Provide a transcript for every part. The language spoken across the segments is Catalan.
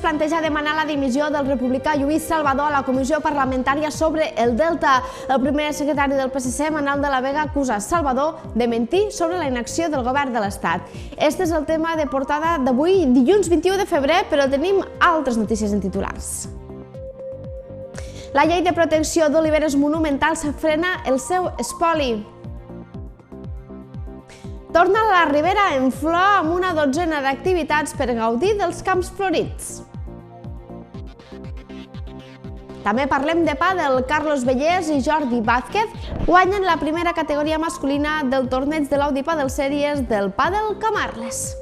planteja demanar la dimissió del republicà Lluís Salvador a la comissió parlamentària sobre el Delta. El primer secretari del PSC, Manel de la Vega, acusa Salvador de mentir sobre la inacció del govern de l'Estat. Este és el tema de portada d'avui, dilluns 21 de febrer, però tenim altres notícies en titulars. La llei de protecció d'oliveres monumentals frena el seu espoli. Torna la Ribera en flor amb una dotzena d'activitats per gaudir dels camps florits. També parlem de pàdel. Carlos Bellés i Jordi Vázquez guanyen la primera categoria masculina del torneig de l'Audi Padel Series del Pàdel Camarles.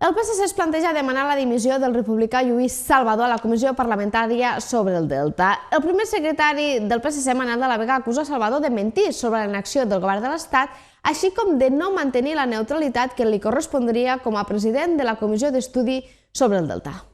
El PSC es planteja demanar la dimissió del republicà Lluís Salvador a la comissió parlamentària sobre el Delta. El primer secretari del PSC, Manel de la Vega, acusa Salvador de mentir sobre la inacció del govern de l'Estat, així com de no mantenir la neutralitat que li correspondria com a president de la comissió d'estudi sobre el Delta.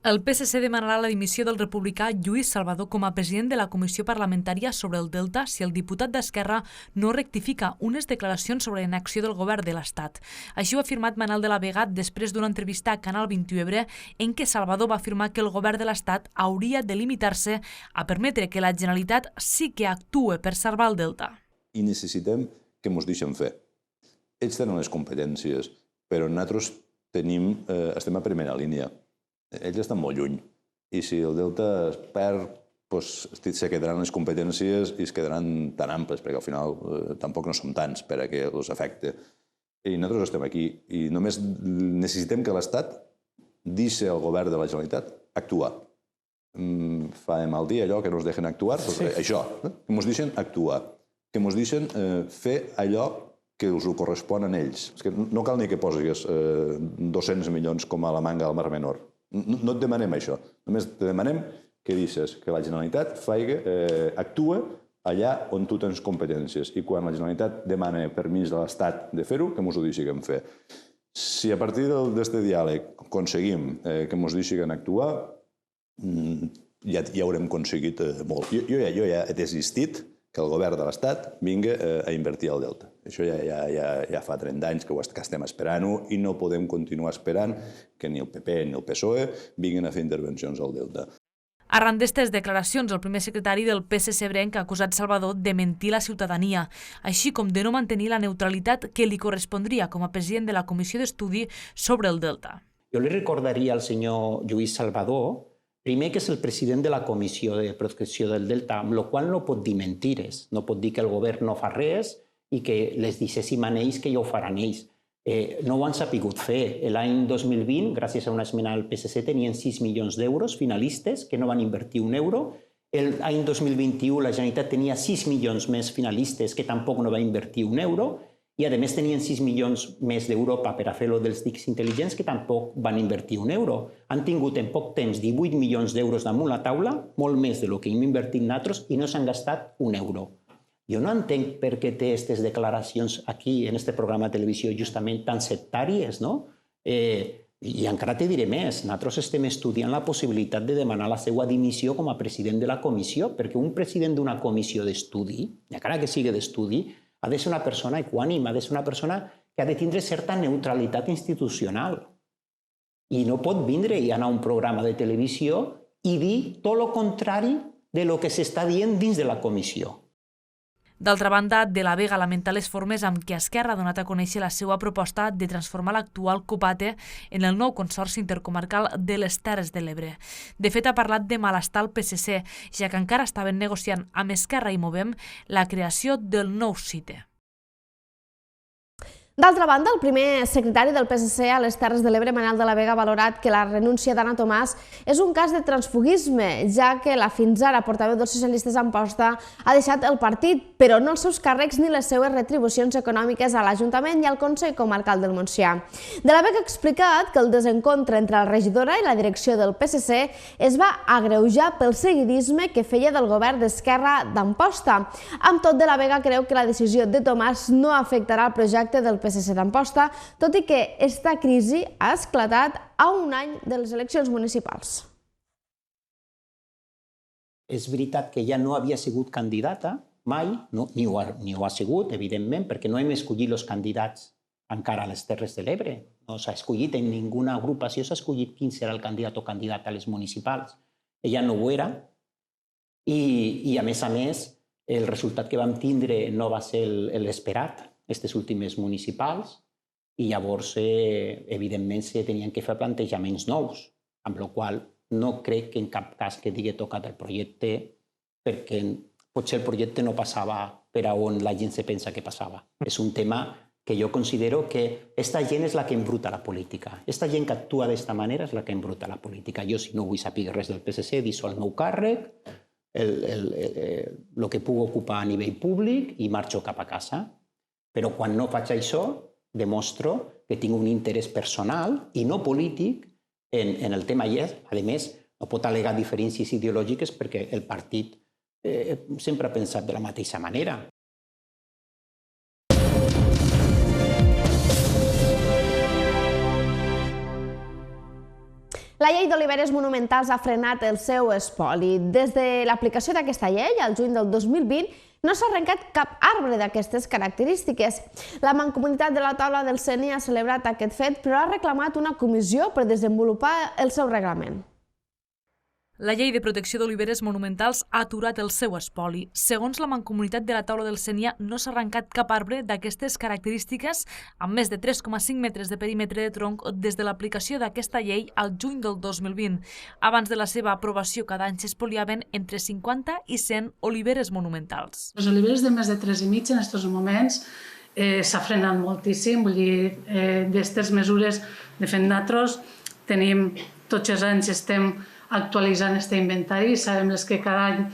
El PSC demanarà la dimissió del republicà Lluís Salvador com a president de la Comissió Parlamentària sobre el Delta si el diputat d'Esquerra no rectifica unes declaracions sobre la inacció del govern de l'Estat. Així ho ha afirmat Manel de la Vega després d'una entrevista a Canal 21 Ebre en què Salvador va afirmar que el govern de l'Estat hauria de limitar-se a permetre que la Generalitat sí que actue per salvar el Delta. I necessitem que ens deixen fer. Ells tenen les competències, però nosaltres estem a primera línia. Ells estan molt lluny. I si el Delta es perd, se quedaran les competències i es quedaran tan amples, perquè al final tampoc no som tants per a que els afecte. I nosaltres estem aquí i només necessitem que l'Estat deixi al govern de la Generalitat actuar. Fa mal dir allò que no ens deixen actuar, això, que ens deixen actuar, que ens deixen fer allò que els ho correspon a ells. No cal ni que posis 200 milions com a la manga al Mar Menor. No et demanem això. Només te demanem que deixes que la Generalitat actua allà on tu tens competències. I quan la Generalitat demana permís de l'Estat de fer-ho, que ens ho deixin fer. Si a partir d'aquest diàleg aconseguim que ens deixin actuar, ja haurem aconseguit molt. Jo ja he desistit que el govern de l'Estat vingui a invertir al Delta. Això ja fa 30 anys que estem esperant-ho i no podem continuar esperant que ni el PP ni el PSOE vinguin a fer intervencions al Delta. Arran d'estes declaracions, el primer secretari del PSC ebrenc ha acusat Salvador de mentir la ciutadania, així com de no mantenir la neutralitat que li correspondria com a president de la Comissió d'Estudi sobre el Delta. Jo li recordaria al senyor Lluís Salvador primer que és el president de la Comissió de Protecció del Delta, amb la qual no pot dir mentires. No pot dir que el govern no fa res i que les deixéssim a ells que ja ho faran ells. No ho han sapigut fer. L'any 2020, gràcies a una esmena del PSC, tenien 6 milions d'euros finalistes que no van invertir un euro. L'any 2021 la Generalitat tenia 6 milions més finalistes que tampoc no va invertir un euro. I, a més, tenien 6 milions més d'Europa per a fer-lo dels dics intel·ligents que tampoc van invertir un euro. Han tingut en poc temps 18 milions d'euros damunt la taula, molt més del que hem invertit nosaltres, i no s'han gastat un euro. Jo no entenc per què té aquestes declaracions aquí, en aquest programa de televisió, justament tan sectàries, no? I encara te diré més, nosaltres estem estudiant la possibilitat de demanar la seva dimissió com a president de la comissió, perquè un president d'una comissió d'estudi, encara que sigui d'estudi, ha de ser una persona equànime, ha de ser una persona que ha de tindre certa neutralitat institucional. I no pot vindre i anar a un programa de televisió i dir tot el contrari de lo que s'està dient dins de la comissió. D'altra banda, de la Vega lamenta les formes amb què Esquerra ha donat a conèixer la seva proposta de transformar l'actual Copate en el nou Consorci Intercomarcal de les Terres de l'Ebre. De fet, ha parlat de malestar al PSC, ja que encara estaven negociant amb Esquerra i Movem la creació del nou CITE. D'altra banda, el primer secretari del PSC a les Terres de l'Ebre, Manel de la Vega, ha valorat que la renúncia d'Anna Tomàs és un cas de transfugisme, ja que la fins ara portaveu dels socialistes a Amposta ha deixat el partit, però no els seus càrrecs ni les seues retribucions econòmiques a l'Ajuntament i al Consell Comarcal del Montsià. De la Vega ha explicat que el desencontre entre la regidora i la direcció del PSC es va agreujar pel seguidisme que feia del govern d'Esquerra d'Amposta. Amb tot, de la Vega creu que la decisió de Tomàs no afectarà el projecte del PSC d'Amposta, tot i que esta crisi ha esclatat a un any de les eleccions municipals. És veritat que ja no havia sigut candidata, mai, ni ho ha sigut, evidentment, perquè no hem escollit els candidats encara a les Terres de l'Ebre. No s'ha escollit, en ninguna agrupació s'ha escollit quin serà el candidat o candidata a les municipals. Ella no ho era i a més, el resultat que vam tindre no va ser l'esperat, aquestes últimes municipals, i llavors, evidentment, se tenien que fer plantejaments nous, amb la qual no crec que en cap cas que digui tocat el projecte, perquè potser el projecte no passava per a on la gent se pensa que passava. És un tema que jo considero que aquesta gent és la que embruta la política. Aquesta gent que actua d'esta manera és la que embruta la política. Jo, si no vull saber res del PSC, dissol el meu càrrec, el que puc ocupar a nivell públic i marxo cap a casa. Però quan no faig això, demostro que tinc un interès personal i no polític en el tema. I, a més, no pot al·legar diferències ideològiques perquè el partit sempre ha pensat de la mateixa manera. La llei d'oliveres monumentals ha frenat el seu espoli. Des de l'aplicació d'aquesta llei, al juny del 2020, no s'ha arrencat cap arbre d'aquestes característiques. La Mancomunitat de la Taula del CENI ha celebrat aquest fet, però ha reclamat una comissió per desenvolupar el seu reglament. La llei de protecció d'oliveres monumentals ha aturat el seu espoli. Segons la Mancomunitat de la Taula del Sénia, no s'ha arrencat cap arbre d'aquestes característiques amb més de 3,5 metres de perímetre de tronc des de l'aplicació d'aquesta llei al juny del 2020. Abans de la seva aprovació, cada any s'espoliaven entre 50 i 100 oliveres monumentals. Les oliveres de més de 3,5 en aquests moments s'ha frenat moltíssim. Vull dir, d'aquestes mesures, de fet, nosaltres tenim, tots els anys estem actualitzant aquest inventari, sabem les que cada any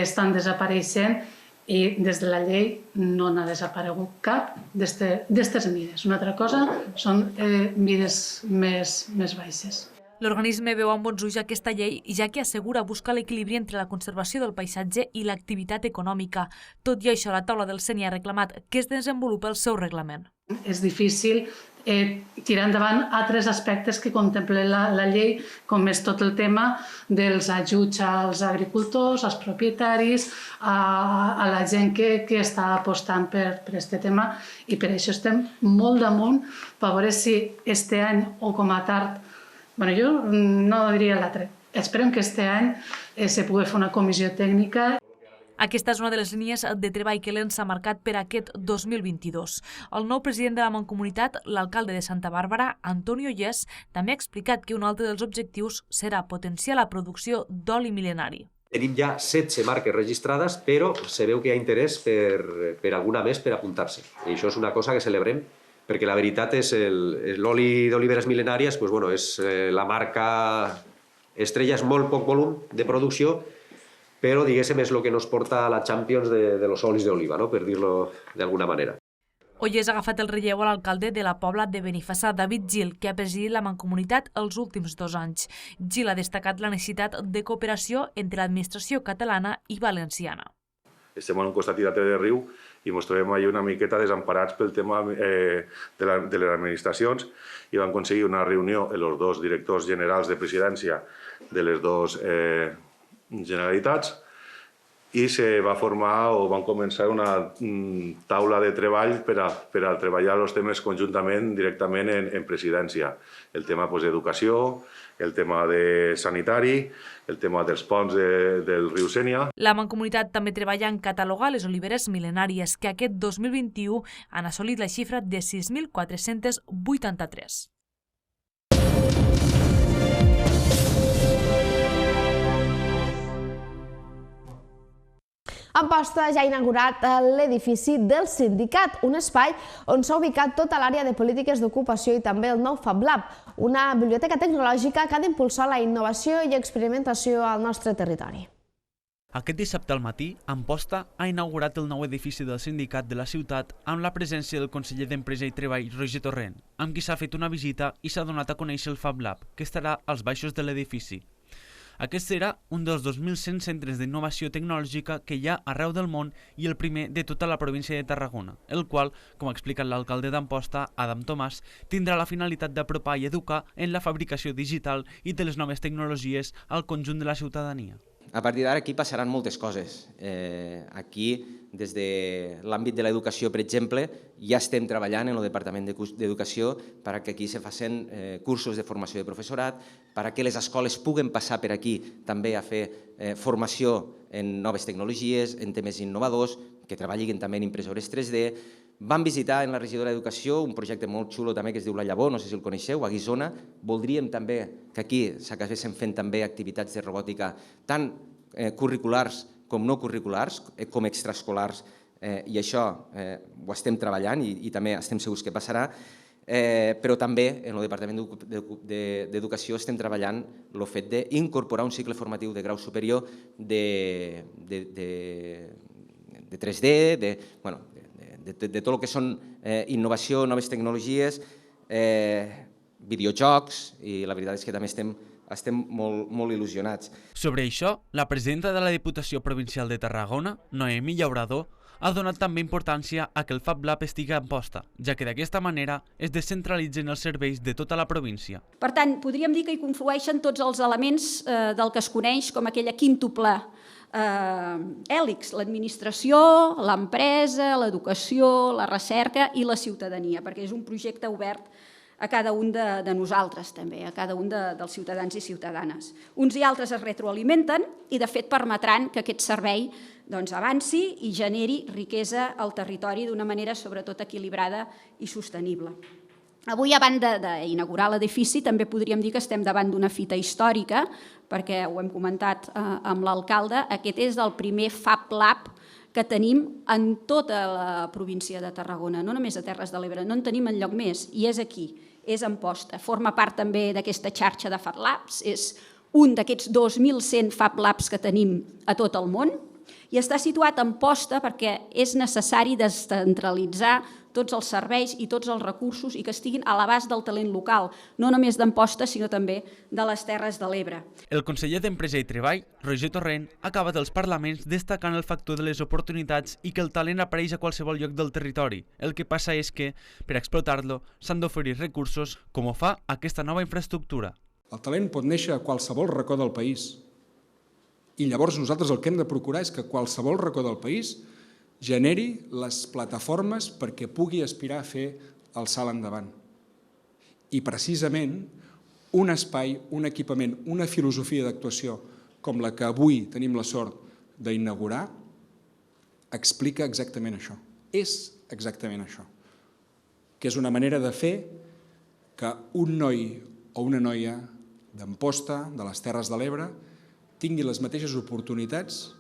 estan desapareixent i des de la llei no n'ha desaparegut cap d'aquestes mides. Una altra cosa són mides més baixes. L'organisme veu amb bons ulls aquesta llei, ja que assegura buscar l'equilibri entre la conservació del paisatge i l'activitat econòmica. Tot i això, la Taula del CENI ha reclamat que es desenvolupi el seu reglament. És difícil tirar endavant altres aspectes que contempla la llei, com és tot el tema dels ajuts als agricultors, als propietaris, a la gent que està apostant per aquest tema, i per això estem molt damunt per veure si aquest any o com a tard, jo no diria l'altre, esperem que aquest any se pugui fer una comissió tècnica. Aquesta és una de les línies de treball que l'ENS ha marcat per aquest 2022. El nou president de la Mancomunitat, l'alcalde de Santa Bàrbara, Antonio Yes, també ha explicat que un altre dels objectius serà potenciar la producció d'oli mil·lenari. Tenim ja 16 marques registrades, però se veu que hi ha interès per alguna més per apuntar-se. I això és una cosa que celebrem, perquè la veritat és l'oli d'oliveres mil·lenàries, és la marca estrella, és molt poc volum de producció, però, diguéssim, és el que nos porta a la Champions de los olis d'oliva, per dir-lo d'alguna manera. Oyes ha agafat el relleu a l'alcalde de la Pobla de Benifassà, David Gil, que ha presidit la Mancomunitat els últims 2 anys. Gil ha destacat la necessitat de cooperació entre l'administració catalana i valenciana. Estem en un costat i l'altre de riu i ens trobem allà una miqueta desemparats pel tema de les administracions i vam aconseguir una reunió amb els 2 directors generals de presidència de les 2 Generalitats i se va formar o van començar una taula de treball per a treballar els temes conjuntament directament en presidència. El tema d'educació, el tema de sanitari, el tema dels ponts del riu Sénia. La Mancomunitat també treballa en catalogar les oliveres mil·lenàries que aquest 2021 han assolit la xifra de 6.483. Amposta ja ha inaugurat l'edifici del sindicat, un espai on s'ha ubicat tota l'àrea de polítiques d'ocupació i també el nou Fab Lab, una biblioteca tecnològica que ha d'impulsar la innovació i experimentació al nostre territori. Aquest dissabte al matí, Amposta ha inaugurat el nou edifici del sindicat de la ciutat amb la presència del conseller d'Empresa i Treball, Roger Torrent, amb qui s'ha fet una visita i s'ha donat a conèixer el Fab Lab, que estarà als baixos de l'edifici. Aquest serà un dels 2.100 centres d'innovació tecnològica que hi ha arreu del món i el primer de tota la província de Tarragona, el qual, com ha explicat l'alcalde d'Amposta, Adam Tomàs, tindrà la finalitat d'apropar i educar en la fabricació digital i de les noves tecnologies al conjunt de la ciutadania. a partir d'ara aquí passaran moltes coses. Aquí, des de l'àmbit de l'educació, per exemple, ja estem treballant en el Departament d'Educació perquè aquí se facin cursos de formació de professorat, perquè les escoles puguen passar per aquí també a fer formació en noves tecnologies, en temes innovadors, que treballin també en impressores 3D. Vam visitar en la regidora d'Educació un projecte molt xulo també que es diu La Llavor, no sé si el coneixeu, a Guissona. Voldríem també que aquí s'acabessin fent també activitats de robòtica tant curriculars com no curriculars, com extraescolars, i això ho estem treballant i també estem segurs que passarà, però també en el Departament d'Educació estem treballant el fet d'incorporar un cicle formatiu de grau superior de 3D, de tot el que són innovació, noves tecnologies, videojocs, i la veritat és que també estem molt il·lusionats. Sobre això, la presidenta de la Diputació Provincial de Tarragona, Noemí Llaurador, ha donat també importància a que el Fab Lab estigui en posta, ja que d'aquesta manera es descentralitzen els serveis de tota la província. Per tant, podríem dir que hi conflueixen tots els elements del que es coneix com aquella quíntuple hèlix, l'administració, l'empresa, l'educació, la recerca i la ciutadania, perquè és un projecte obert a cada un de nosaltres també, a cada un dels ciutadans i ciutadanes. Uns i altres es retroalimenten i, de fet, permetran que aquest servei avanci i generi riquesa al territori d'una manera sobretot equilibrada i sostenible. Avui, abans d'inaugurar l'edifici, també podríem dir que estem davant d'una fita històrica, perquè ho hem comentat amb l'alcalde, aquest és el primer Fab Lab que tenim en tota la província de Tarragona, no només a Terres de l'Ebre, no en tenim enlloc més, i és aquí, és a Amposta. Forma part també d'aquesta xarxa de Fab Labs, és un d'aquests 2.100 Fab Labs que tenim a tot el món, i està situat a Amposta perquè és necessari descentralitzar tots els serveis i tots els recursos i que estiguin a l'abast del talent local, no només d'Amposta, sinó també de les Terres de l'Ebre. El conseller d'Empresa i Treball, Roger Torrent, ha acabat els parlaments destacant el factor de les oportunitats i que el talent apareix a qualsevol lloc del territori. El que passa és que, per explotar-lo, s'han d'oferir recursos, com ho fa aquesta nova infraestructura. El talent pot néixer a qualsevol racó del país. I llavors nosaltres el que hem de procurar és que qualsevol racó del país generi les plataformes perquè pugui aspirar a fer el salt endavant. I precisament un espai, un equipament, una filosofia d'actuació com la que avui tenim la sort d'inaugurar explica exactament això. És exactament això. Que és una manera de fer que un noi o una noia d'Amposta, de les Terres de l'Ebre, tingui les mateixes oportunitats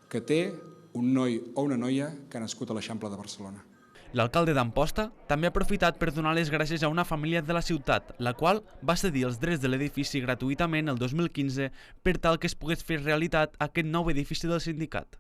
que té un noi o una noia que ha nascut a l'Eixample de Barcelona. L'alcalde d'Amposta també ha aprofitat per donar les gràcies a una família de la ciutat, la qual va cedir els drets de l'edifici gratuïtament el 2015 per tal que es pogués fer realitat aquest nou edifici del sindicat.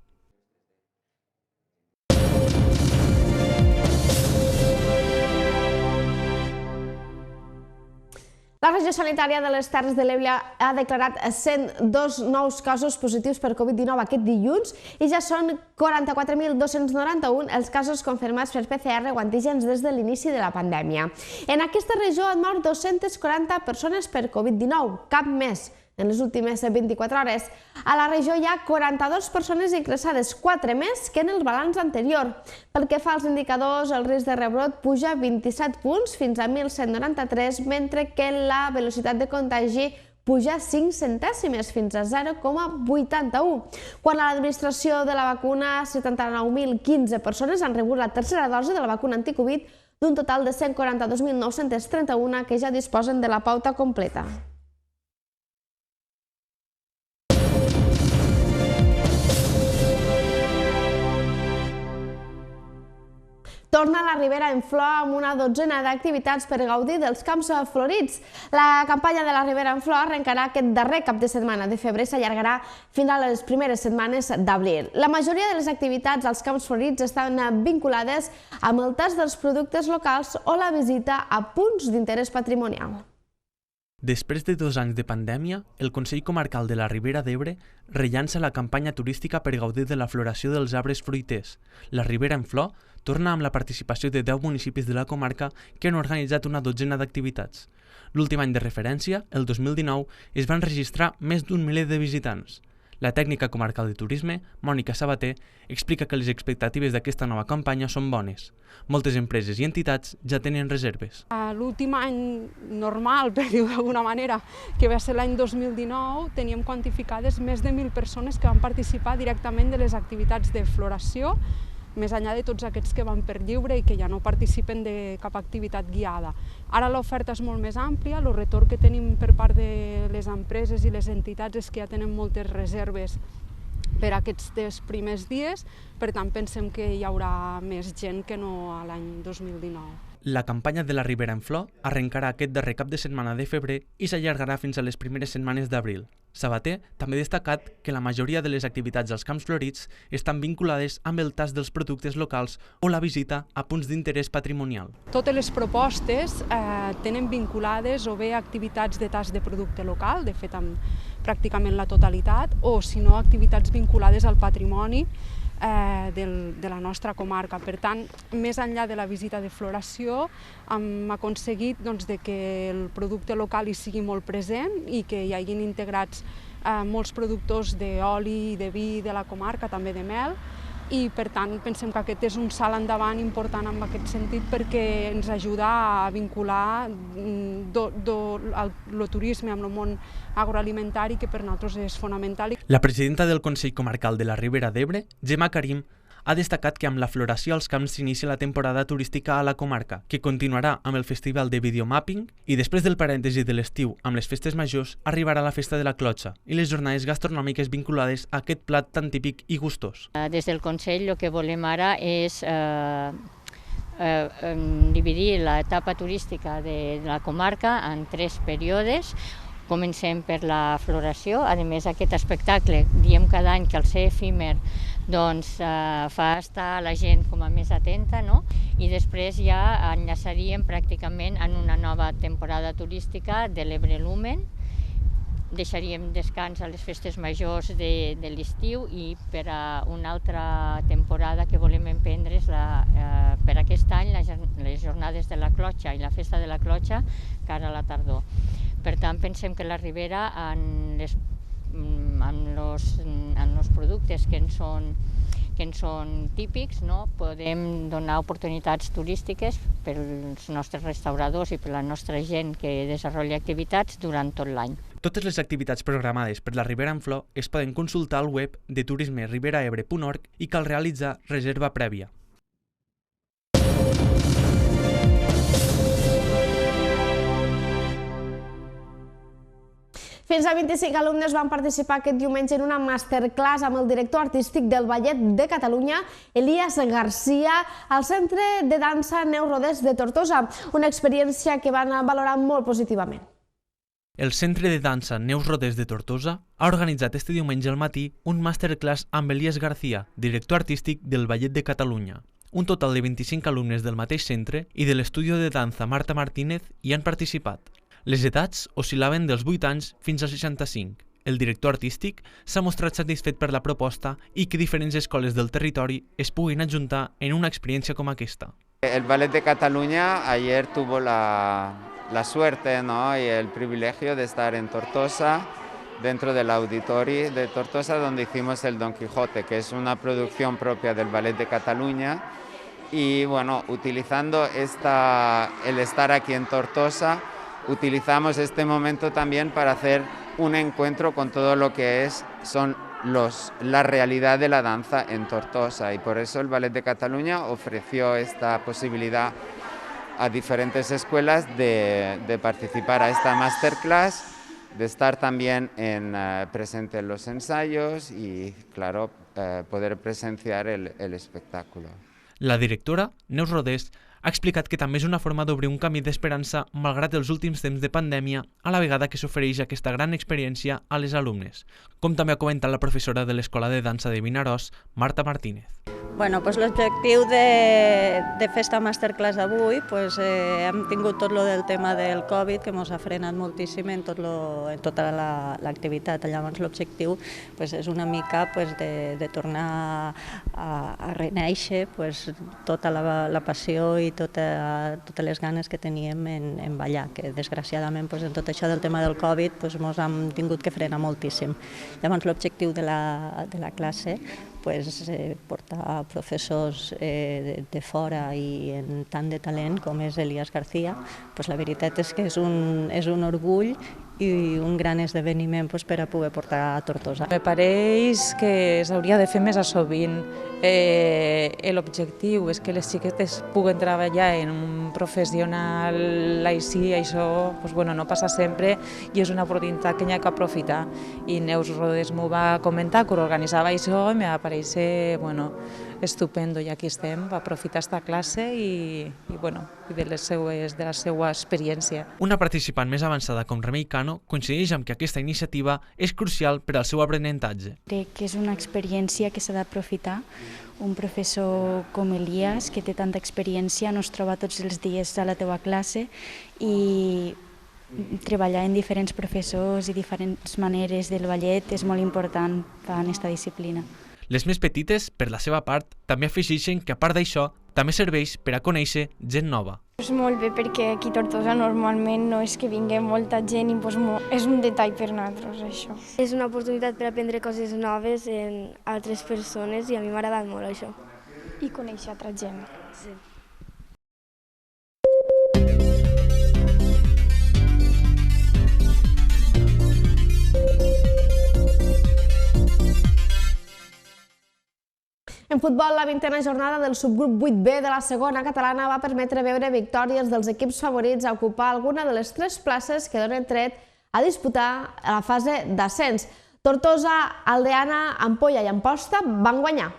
La regió sanitària de les Terres de l'Ebre ha declarat 102 nous casos positius per Covid-19 aquest dilluns i ja són 44.291 els casos confirmats per PCR o antígens des de l'inici de la pandèmia. En aquesta regió han mort 240 persones per Covid-19, cap més en les últimes 24 hores. A la regió hi ha 42 persones ingressades, 4 més que en el balanç anterior. Pel que fa als indicadors, el risc de rebrot puja 27 punts fins a 1.193, mentre que la velocitat de contagi puja 5 centèsimes fins a 0,81. Quant a l'administració de la vacuna, 79.015 persones han rebut la tercera dosi de la vacuna anticovid d'un total de 142.931 que ja disposen de la pauta completa. Torna a la Ribera en flor amb una dotzena d'activitats per gaudir dels camps florits. La campanya de la Ribera en flor arrencarà aquest darrer cap de setmana de febrer i s'allargarà fins a les primeres setmanes d'abril. La majoria de les activitats als camps florits estan vinculades amb el tast dels productes locals o la visita a punts d'interès patrimonial. Després de 2 anys de pandèmia, el Consell Comarcal de la Ribera d'Ebre rellança la campanya turística per gaudir de la floració dels arbres fruiters. La Ribera en flor torna amb la participació de 10 municipis de la comarca que han organitzat una dotzena d'activitats. L'últim any de referència, el 2019, es van registrar més d'un miler de visitants. La tècnica comarcal de turisme, Mònica Sabater, explica que les expectatives d'aquesta nova campanya són bones. Moltes empreses i entitats ja tenen reserves. L'últim any normal, per dir-ho d'alguna manera, que va ser l'any 2019, teníem quantificades més de 1.000 persones que van participar directament de les activitats de floració, més enllà de tots aquests que van per lliure i que ja no participen de cap activitat guiada. Ara l'oferta és molt més àmplia, el retorn que tenim per part de les empreses i les entitats és que ja tenen moltes reserves per aquests primers dies, per tant pensem que hi haurà més gent que no a l'any 2019. La campanya de la Ribera en Flor arrencarà aquest darrer cap de setmana de febrer i s'allargarà fins a les primeres setmanes d'abril. Sabater també ha destacat que la majoria de les activitats als camps florits estan vinculades amb el tast dels productes locals o la visita a punts d'interès patrimonial. Totes les propostes tenen vinculades o bé activitats de tast de producte local, de fet amb pràcticament la totalitat, o si no activitats vinculades al patrimoni de la nostra comarca. Per tant, més enllà de la visita de floració, hem aconseguit que el producte local hi sigui molt present i que hi hagin integrats molts productors d'oli, de vi de la comarca, també de mel, i per tant pensem que aquest és un salt endavant important en aquest sentit perquè ens ajuda a vincular el turisme amb el món agroalimentari, que per nosaltres és fonamental. La presidenta del Consell Comarcal de la Ribera d'Ebre, Gemma Karim, ha destacat que amb la floració als camps s'inicia la temporada turística a la comarca, que continuarà amb el Festival de Videomapping i després del parèntesi de l'estiu amb les festes majors arribarà la Festa de la Clotxa i les jornades gastronòmiques vinculades a aquest plat tan típic i gustós. Des del Consell el que volem ara és dividir l'etapa turística de la comarca en 3 períodes. Comencem per la floració. A més, aquest espectacle, diem cada any que al ser efímer fa estar la gent com a més atenta, i després ja enllaçaríem pràcticament en una nova temporada turística de l'Ebre Lumen. Deixaríem descans a les festes majors de l'estiu i per a una altra temporada que volem emprendre per aquest any les jornades de la Clotxa i la Festa de la Clotxa cara a la tardor. Per tant, pensem que la Ribera, amb els productes que ens són típics, podem donar oportunitats turístiques per als nostres restauradors i per a la nostra gent que desenvolupa activitats durant tot l'any. Totes les activitats programades per la Ribera en Flor es poden consultar al web de turismeriberaebre.org i cal realitzar reserva prèvia. Fins a 25 alumnes van participar aquest diumenge en una masterclass amb el director artístic del Ballet de Catalunya, Elias Garcia, al Centre de Dansa Neus Rodés de Tortosa, una experiència que van valorar molt positivament. El Centre de Dansa Neus Rodés de Tortosa ha organitzat este diumenge al matí un masterclass amb Elias Garcia, director artístic del Ballet de Catalunya. Un total de 25 alumnes del mateix centre i de l'estudi de dansa Marta Martínez hi han participat. Les edats oscil·laven dels 8 anys fins als 65. El director artístic s'ha mostrat satisfet per la proposta i que diferents escoles del territori es puguin adjuntar en una experiencia como aquesta. El Ballet de Cataluña ayer tuvo la suerte y el privilegio de estar en Tortosa, dentro del Auditori de Tortosa, donde hicimos el Don Quijote, que es una producción propia del Ballet de Cataluña. Y bueno, utilizando el estar aquí en Tortosa, utilizamos este momento también para hacer un encuentro con todo lo que son la realidad de la danza en Tortosa, y por eso el Ballet de Cataluña ofreció esta posibilidad a diferentes escuelas de participar a esta masterclass, de estar también presente en los ensayos y, claro, poder presenciar el espectáculo. La directora, Neus Rodés, ha explicat que també és una forma d'obrir un camí d'esperança malgrat els últims temps de pandèmia, a la vegada que s'ofereix aquesta gran experiència a les alumnes, com també ha comentat la professora de l'Escola de Dansa de Vinaròs, Marta Martínez. L'objectiu de fer esta masterclass avui, hem tingut tot lo del tema del Covid, que ens ha frenat moltíssim en tota l'activitat. Llavors l'objectiu és una mica de tornar a renéixer tota la passió i totes les ganes que teníem en ballar, que desgraciadament en tot això del tema del Covid ens hem tingut que frenar moltíssim. Llavors l'objectiu de la classe portar professors de fora i en tant de talent com és Elias García, la veritat és que és un orgull i un gran esdeveniment per a poder portar a Tortosa. Me pareix que s'hauria de fer més a sovint. L'objectiu és que les xiquetes puguen treballar en un professional així, això no passa sempre i és una oportunitat que n'hi ha que aprofitar. I Neus Rodés m'ho va comentar, que organitzava això i me va parèixer estupendo, i aquí estem, per aprofitar aquesta classe i de la seva experiència. Una participant més avançada com Remei Cano coincideix amb que aquesta iniciativa és crucial per al seu aprenentatge. Crec que és una experiència que s'ha d'aprofitar. Un professor com Elias, que té tanta experiència, no es troba tots els dies a la teva classe i treballar en diferents professors i diferents maneres del ballet és molt important en aquesta disciplina. Les més petites, per la seva part, també afegeixen que a part d'això, també serveix per a conèixer gent nova. És molt bé perquè aquí a Tortosa normalment no és que vingui molta gent i és un detall per nosaltres això. És una oportunitat per aprendre coses noves en altres persones i a mi m'ha agradat molt això. I conèixer altra gent. Sí. En futbol, la 20a jornada del subgrup 8B de la segona catalana va permetre veure victòries dels equips favorits a ocupar alguna de les 3 places que donen tret a disputar la fase d'ascens. Tortosa, Aldeana, Ampolla i Amposta van guanyar.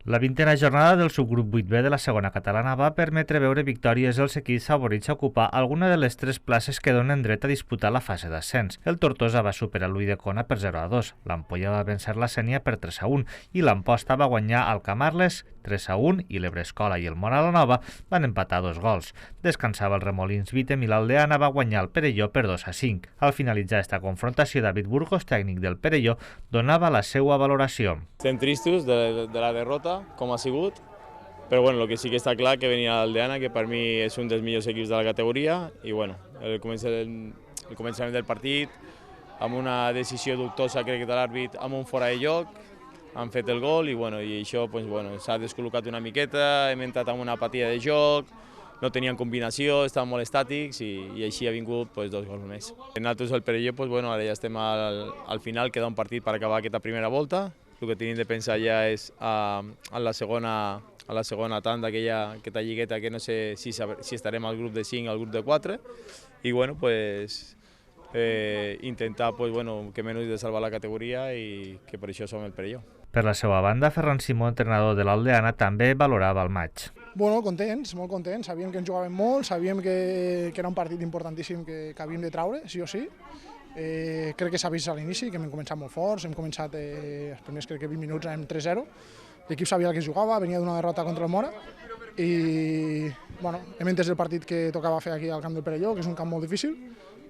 La 20a jornada del subgrup 8B de la segona catalana va permetre veure victòries dels equips favorits a ocupar alguna de les 3 places que donen dret a disputar la fase d'ascens. El Tortosa va superar l'Ulldecona per 0-2, l'Ampolla va vèncer la Sénia per 3-1 i l'Amposta va guanyar el Camarles 3-1 i l'Ebrescola i el Mont a la Nova van empatar 2 gols. Descansava el Remolins Vítem i l'Aldeana va guanyar el Perelló per 2-5. Al finalitzar esta confrontació, David Burgos, tècnic del Perelló, donava la seva valoració. Estem tristos de la derrota, com ha sigut, però el que sí que està clar que venia l'Aldeana, que per mi és un dels millors equips de la categoria, i el començament del partit, amb una decisió dubtosa, crec que de l'àrbit, amb un fora de joc, han fet el gol i això s'ha descol·locat una miqueta, hem entrat amb una apatia de joc, no tenien combinació, estaven molt estàtics i així ha vingut 2 gols més. Nosaltres al Perelló, ara ja estem al final, queda un partit per acabar aquesta primera volta. El que tenim de pensar ja és a la segona tanda, aquesta lligueta, que no sé si estarem al grup de 5 o al grup de 4, i intentar que menys de salvar la categoria i que per això som el Perelló. Per la seva banda, Ferran Simó, entrenador de l'Aldeana, també valorava el maig. Contents, molt contents. Sabíem que ens jugàvem molt, sabíem que era un partit importantíssim que havíem de traure, sí o sí. Crec que s'ha vist a l'inici, que hem començat molt forts, hem començat els primers 20 minuts amb 3-0. L'equip sabia el que jugava, venia d'una derrota contra el Mora i hem entès el partit que tocava fer aquí al camp del Perelló, que és un camp molt difícil,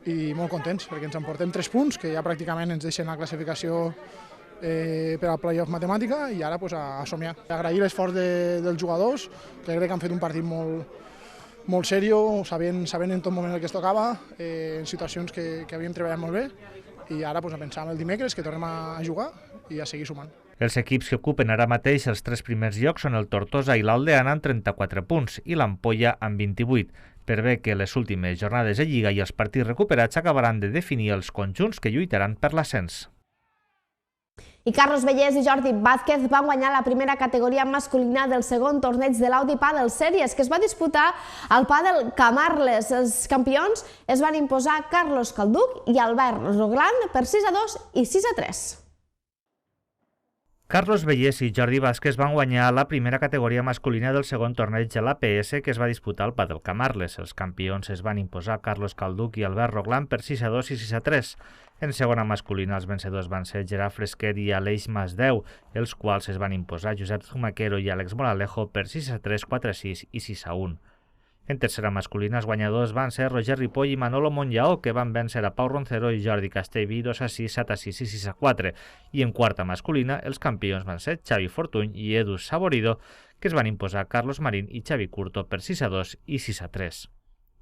i molt contents perquè ens emportem 3 punts, que ja pràcticament ens deixen la classificació per al play-off matemàtica i ara a somiar. Agrair l'esforç dels jugadors, que crec que han fet un partit molt seriós, sabent en tot moment el que es tocava, en situacions que havíem treballat molt bé, i ara a pensar en el dimecres, que tornem a jugar i a seguir sumant. Els equips que ocupen ara mateix els 3 primers llocs són el Tortosa i l'Aldeana amb 34 punts i l'Ampolla amb 28. Per bé que les últimes jornades de Lliga i els partits recuperats acabaran de definir els conjunts que lluitaran per l'ascens. I Carlos Bellés i Jordi Vázquez van guanyar la primera categoria masculina del segon torneig de l'Audi Padel Series, que es va disputar al Padel Camarles. Els campions es van imposar Carlos Calduc i Albert Roglan per 6-2 i 6-3. Carlos Bellés i Jordi Vázquez van guanyar la primera categoria masculina del segon torneig de l'APS que es va disputar al Padel Camarles. Els campions es van imposar Carlos Calduc i Albert Roglan per 6-2 i 6-3. En segona masculina, els vencedors van ser Gerard Fresquet i Aleix Masdeu, els quals es van imposar Josep Zumaquero i Àlex Moralejo per 6-3, 4-6 i 6-1. En tercera masculina, els guanyadors van ser Roger Ripoll i Manolo Monllaó, que van vèncer a Pau Roncero i Jordi Castellví 2-6, 7-6 i 6-4. I en quarta masculina, els campions van ser Xavi Fortuny i Edu Saborido, que es van imposar Carlos Marín i Xavi Curto per 6-2 i 6-3.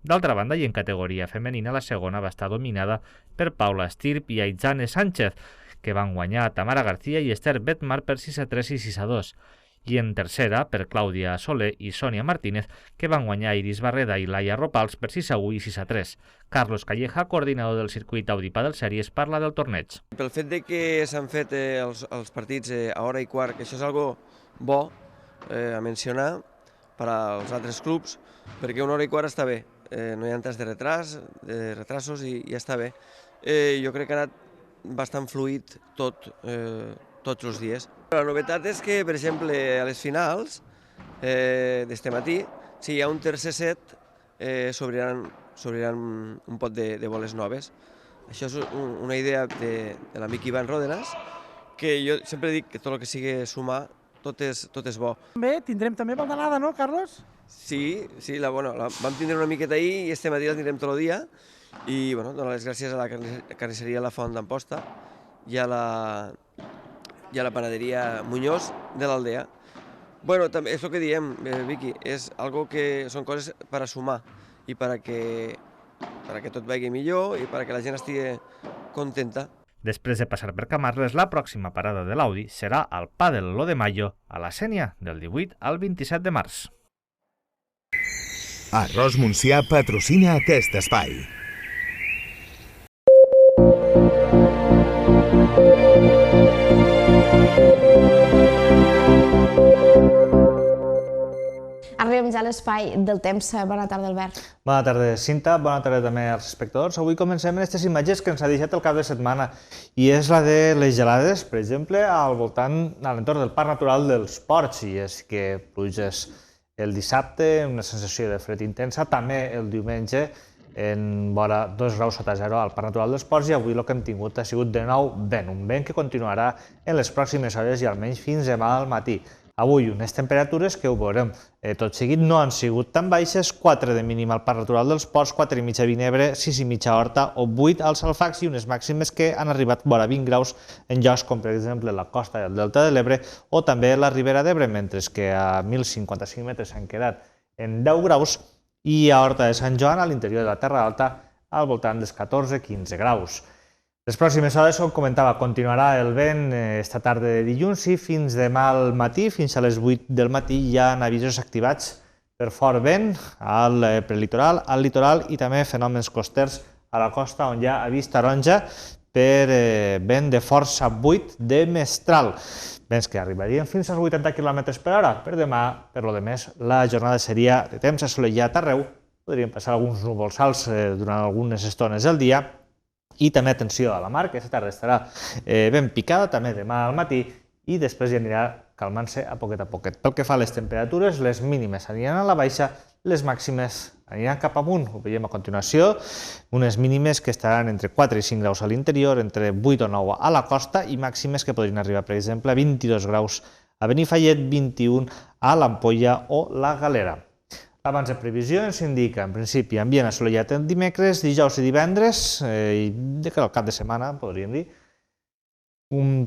D'altra banda, i en categoria femenina, la segona va estar dominada per Paula Estirp i Aitzane Sánchez, que van guanyar Tamara García i Esther Betmar per 6-3 i 6-2. I en tercera, per Clàudia Soler i Sònia Martínez, que van guanyar Iris Barreda i Laia Ropals per 6-1 i 6-3. Carlos Calleja, coordinador del circuit Audi Padel Series, parla del torneig. Pel fet de que s'han fet els partits a hora i quart, que això és algo bo a mencionar per als altres clubs, perquè una hora i quart està bé, no hi ha tants de retrasos i ja està bé. Jo crec que ha anat bastant fluid tots els dies. La novetat és que, per exemple, a les finals d'este matí, si hi ha un tercer set, s'obriran un pot de boles noves. Això és una idea de l'amic Ivan Ródenas, que jo sempre dic que tot el que sigui sumar, tot és bo. Bé, tindrem també baldanada, no, Carlos? Sí, vam tindre una miqueta ahir i este matí la tindrem tot el dia. I donar les gràcies a la carnisseria La Font d'Amposta i a la panaderia Muñoz de l'Aldea. També és el que diem, Vicky, són coses per a sumar i per a que tot vagi millor i per a que la gent estigui contenta. Després de passar per Camarles, la pròxima parada de l'Audi serà al Padel Lo de Mayo a la Sénia del 18 al 27 de març. Arròs Montsià patrocina aquest espai. Arribem ja a l'espai del temps. Bona tarda, Albert. Bona tarda, Cinta. Bona tarda també als espectadors. Avui comencem amb aquestes imatges que ens ha deixat el cap de setmana i és la de les gelades, per exemple, al voltant, a l'entorn del Parc Natural dels Ports, i és que pluges el dissabte, una sensació de fred intensa, també el diumenge, en vora 2 graus sota zero al Parc Natural dels Ports, i avui el que hem tingut ha sigut de nou vent, un vent que continuarà en les pròximes hores i almenys fins demà al matí. Avui unes temperatures que ho veurem tot seguit no han sigut tan baixes, 4 de mínim al Parc Natural dels Ports, 4,5 a Vinebre, 6,5 a Horta o 8 als Alfacs, i unes màximes que han arribat vora 20 graus en llocs com per exemple la costa i el delta de l'Ebre o també la Ribera d'Ebre, mentre que a 1.055 metres s'han quedat en 10 graus i a Horta de Sant Joan, a l'interior de la Terra Alta, al voltant dels 14-15 graus. Les pròximes hores, com comentava, continuarà el vent esta tarda de dilluns i fins demà al matí, fins a les 8 del matí, hi ha avisos activats per fort vent al prelitoral, al litoral i també fenòmens costers a la costa, on hi ha avís taronja per vent de força 8 de mestral. Vents que arribarien fins als 80 km per hora. Per demà, per lo demés, la jornada seria de temps assolellat arreu. Podrien passar alguns núvols alts durant algunes estones del dia. I també atenció a la mar, que aquesta tarda estarà ben picada, també demà al matí, i després ja anirà calmant-se a poquet a poquet. Pel que fa a les temperatures, les mínimes aniran a la baixa, les màximes aniran cap amunt, ho veiem a continuació, unes mínimes que estaran entre 4 i 5 graus a l'interior, entre 8 o 9 a la costa, i màximes que podrien arribar, per exemple, a 22 graus a Benifallet, 21 a l'Ampolla o la Galera. L'abans de previsió ens indica, en principi, ambient assolellat el dimecres, dijous i divendres, i de que al cap de setmana, podríem dir,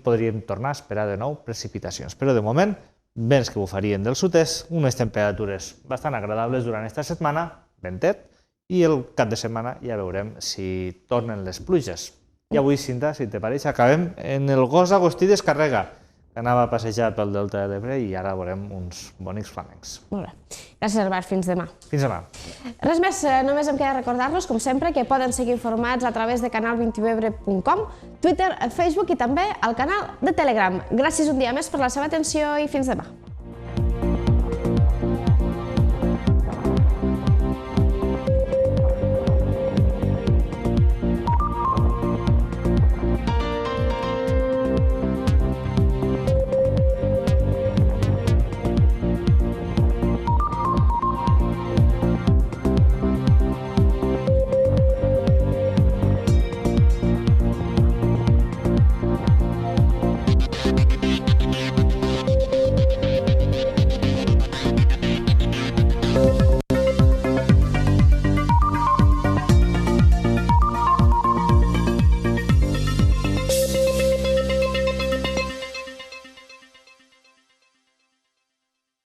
podríem tornar a esperar de nou precipitacions. Però de moment, vents que bufarien del sud-est, unes temperatures bastant agradables durant aquesta setmana, ventet, i el cap de setmana ja veurem si tornen les pluges. I avui, Cinta, si te pareix, acabem en el gos Agustí Descarrega, que anava a passejar pel delta de l'Ebre i ara veurem uns bonics flamencs. Molt bé. Gràcies, Albert. Fins demà. Fins demà. Res més, només em queda recordar-los, com sempre, que poden seguir informats a través de canal21ebre.com, Twitter, Facebook i també al canal de Telegram. Gràcies un dia més per la seva atenció i fins demà.